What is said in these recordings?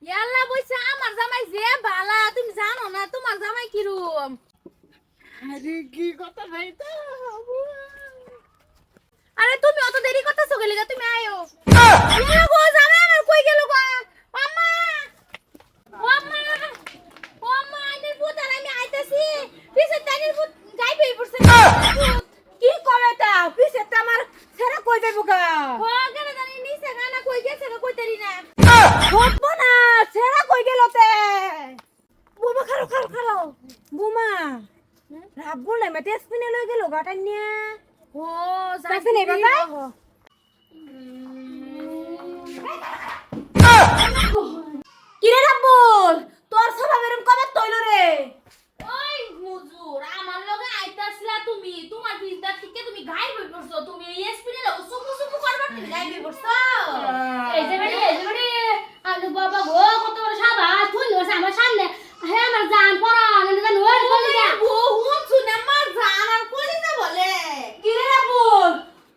ইয়াল্লা বইছে আমার জামাই যে বালা তুমি জানো না তোমার জামাই কিরম। আরে কি কথা ভাই তো আরে তুমি অত দেরি করতেছো গেলে তুমি আয়ো। ইয়া গো জামাই আমার কই গেল গো আম্মা আম্মা আম্মা আইনের ভূত আর আমি আইতাছি পিছে তাইনের ভূত যাইবেই পড়ছে কি করে তা পিছে আমার ছেড়ে কই যাবো গা ও গেলে জানি নিচে গানা কই গেছে না কই তারি না হবো না ছেড়ে কই গেল তে বুমা খারো খারো খারো বুমা রাব্বু লে মেতে স্পিনে লই গেল গাটা নিয়া ও যাইছে নেই বাবা কিরে রাব্বুল তোর স্বভাব এরকম কবে তৈল রে ওই হুজুর আমার লগে আইতাছিলা তুমি তোমার বিজদার থেকে তুমি গায়েব হই পড়ছো তুমি এসপিনে লাগো সুকু সুকু করবা তুমি গায়েব হই পড়ছো এই যে বেড়ি আলু বাবা গো কত বড় সাবাস তুই বসে আমার সামনে হে আমার জান পড়া না জান ওই বলে যা ও হুন শুনে আমার জান আর কলিজা বলে কিরে রাব্বুল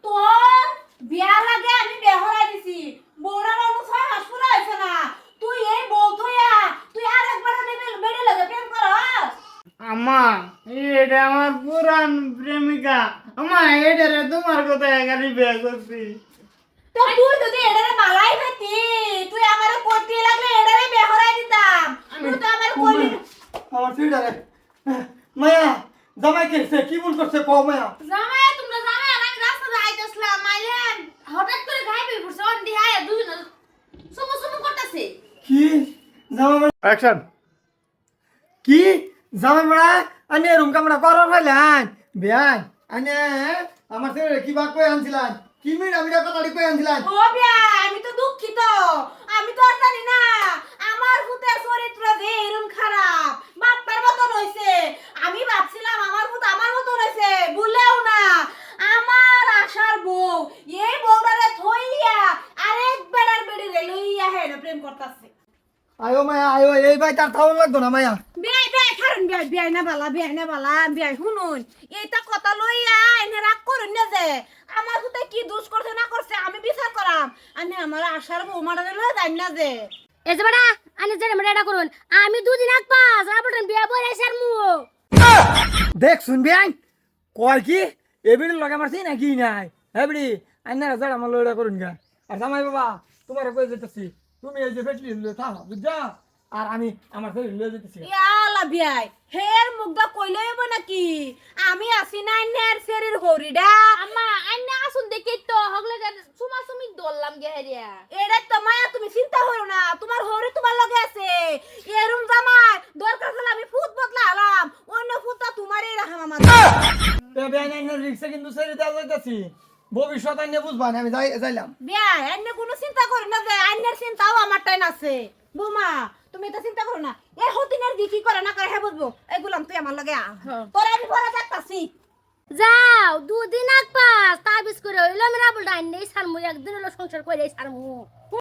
তোর বিয়া লাগে আমি বেহরা দিছি বউরার অনুসার হাসপুরা হইছে না তুই এই বউ থইয়া তুই আর একবার বেড়ে লাগে প্রেম করস আম্মা এটা আমার পুরান প্রেমিকা আম্মা এটা রে তোমার কথা গালি বিয়ে করছি তো তুই যদি এডারে মালাই খাতি তুই আমারে করতে লাগলে এডারে বেহরাই দিতাম তুই তো আমার কইলি আমার ছেড়ে রে মায়া জামাই কেছে কি ভুল করছে কও মায়া জামাই তোমরা জামাই আর আমি রাস্তাতে আইতাছিলাম মাইলেন হঠাৎ করে গায়েব হই পড়ছো অন দি আয়া দুজন সুমু সুমু করতেছে কি জামাই অ্যাকশন কি জামাই বড়া আনে রুম কামড়া করর হইলান বিয়ান আনে আমার ছেড়ে কি বাক কই আনছিলান কি মিড়া মিড়া কথা কই আনছিলান ও বিয়া আমি তো দুঃখিত আমি তো আর জানি না আমার ভূতের চরিত্র যে এরকম খারাপ বাপের মতন হইছে আমি ভাবছিলাম আমার ভূত আমার মতন হইছে ভুলেও না আমার আশার বউ এই বউটারে থইয়া আরেক বেড়ার বেড়ি রে লইয়া হে প্রেম করতাছে আয়ো মায়া আয়ো এই ভাই তার থাউন লাগতো না মায়া বিয়াই বিয়াই খারুন বিয়াই না বালা বিয়াই শুনুন এইটা কথা লইয়া এনে রাগ করুন না যে আমার কোথায় কি দোষ করছে না করছে আমি বিচার করাম আমি আমার আশার বৌমাটারে লইয়া যাই না যে এই যে বড়া আনি জেনে মনে এটা করুন আমি দুদিন আগ পাস আপনার বিয়া বই আইসার মু দেখ শুনবি আই কয় কি এবিডি লগা মারছি নাকি নাই এবিডি আইনা যারা আমার লড়া করুন গা আর জামাই বাবা তোমার কই যেতেছি তুমি এই যে ফেটলি লয়ে থাও বুঝছা আর আমি আমার ফেরি লয়ে যেতেছি ইয়ালা বিয়াই হের মুগদা কইলে হইব নাকি আমি আসি না নের শরীর হরিডা আম্মা আইনা আসুন দেখি তো হগলে সুমা সুমি দললাম গে হেরিয়া এটা তো মায়া তুমি চিন্তা করো না তোমার হরি তোমার লগে আছে এরম জামাই দরকার হলে আমি ফুট বদলা হলাম অন্য ফুটটা তোমারই রাখাম আমার এ বেআইন আইনা রিক্সা কিন্তু সেরে দেওয়া যাইতেছি ভবিষ্যৎ আইনে বুঝবা না আমি যাইলাম বিয়াই এনে কোনো চিন্তা করি না যে আইনের চিন্তাও আমার টাইম আছে বৌমা তুমি এটা চিন্তা করো না এ হতিনের দি কি করে না করে হে বুঝবো এগুলাম তুই আমার লগে তোরা আমি ভরা থাকতাছি যাও দুদিন আগ পাস তাবিজ করে হইলো আমি রাবুল ডাইন নেই সারমু একদিন হলো সংসার করে সারমু